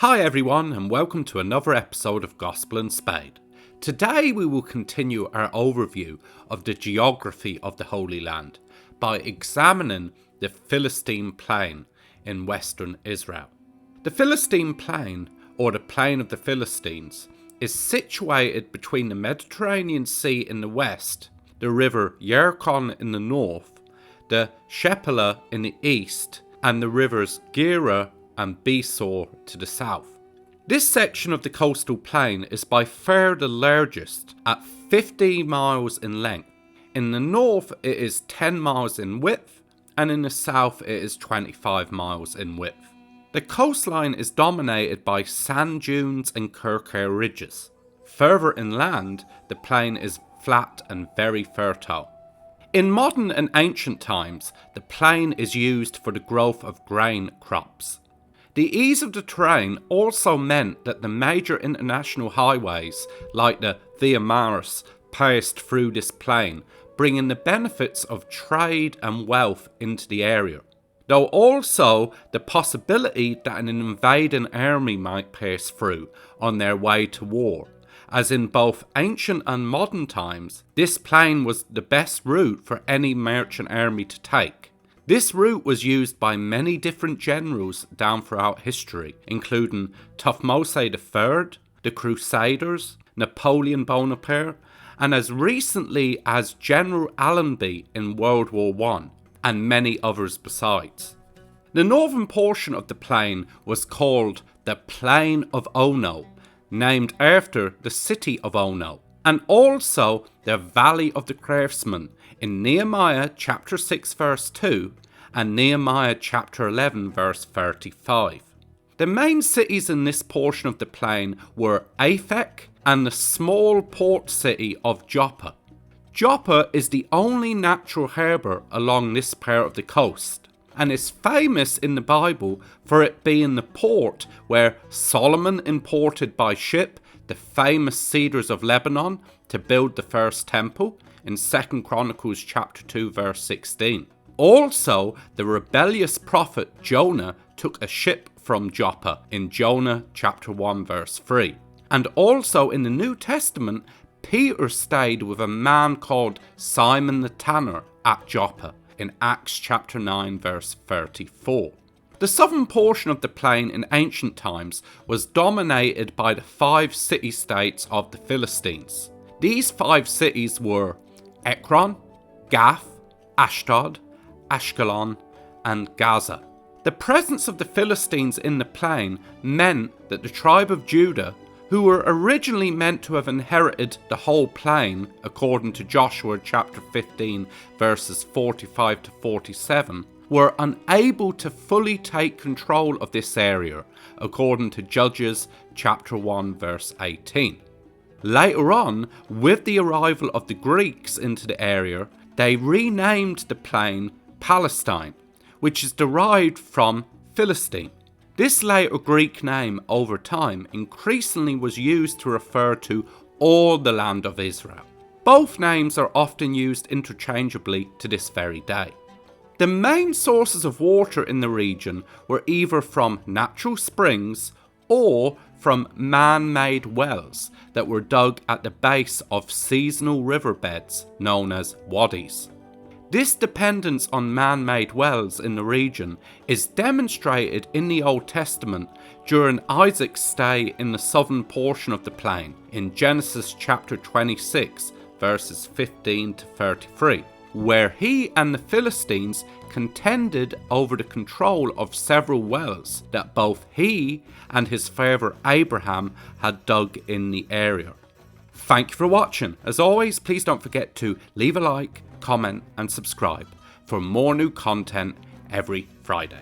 Hi everyone, and welcome to another episode of Gospel and Spade. Today we will continue our overview of the geography of the Holy Land by examining the Philistine Plain in western Israel. The Philistine Plain, or the Plain of the Philistines, is situated between the Mediterranean Sea in the west, the river Yerkon in the north, the Schlegel in the east, and the rivers Gera and Besor to the south. This section of the coastal plain is by far the largest, at 50 miles in length. In the north it is 10 miles in width, and in the south it is 25 miles in width. The coastline is dominated by sand dunes and calcare ridges. Further inland, the plain is flat and very fertile. In modern and ancient times, the plain is used for the growth of grain crops. The ease of the terrain also meant that the major international highways, like the Via Maris, passed through this plain, bringing the benefits of trade and wealth into the area, though also the possibility that an invading army might pass through on their way to war. As in both ancient and modern times, this plain was the best route for any merchant army to take. This route was used by many different generals down throughout history, including Thutmose III, the Crusaders, Napoleon Bonaparte, and as recently as General Allenby in World War I, and many others besides. The northern portion of the plain was called the Plain of Ono, named after the city of Ono, and also the Valley of the Craftsmen in Nehemiah chapter 6 verse 2 and Nehemiah chapter 11 verse 35. The main cities in this portion of the plain were Aphek and the small port city of Joppa. Joppa is the only natural harbour along this part of the coast, and is famous in the Bible for it being the port where Solomon imported by ship the famous cedars of Lebanon to build the first temple in 2 Chronicles chapter 2 verse 16. Also, the rebellious prophet Jonah took a ship from Joppa in Jonah chapter 1 verse 3. And also in the New Testament, Peter stayed with a man called Simon the Tanner at Joppa in Acts chapter 9 verse 34. The southern portion of the plain in ancient times was dominated by the 5 city-states of the Philistines. These 5 cities were Ekron, Gath, Ashdod, Ashkelon, and Gaza. The presence of the Philistines in the plain meant that the tribe of Judah, who were originally meant to have inherited the whole plain, according to Joshua chapter 15 verses 45 to 47, were unable to fully take control of this area, according to Judges chapter 1 verse 18. Later on, with the arrival of the Greeks into the area, they renamed the plain Palestine, which is derived from Philistine. This later Greek name over time increasingly was used to refer to all the land of Israel. Both names are often used interchangeably to this very day. The main sources of water in the region were either from natural springs or from man-made wells that were dug at the base of seasonal riverbeds known as wadis. This dependence on man-made wells in the region is demonstrated in the Old Testament during Isaac's stay in the southern portion of the plain in Genesis chapter 26 verses 15 to 33, where he and the Philistines contended over the control of several wells that both he and his father Abraham had dug in the area. Thank you for watching. As always, please don't forget to leave a like, comment and subscribe for more new content every Friday.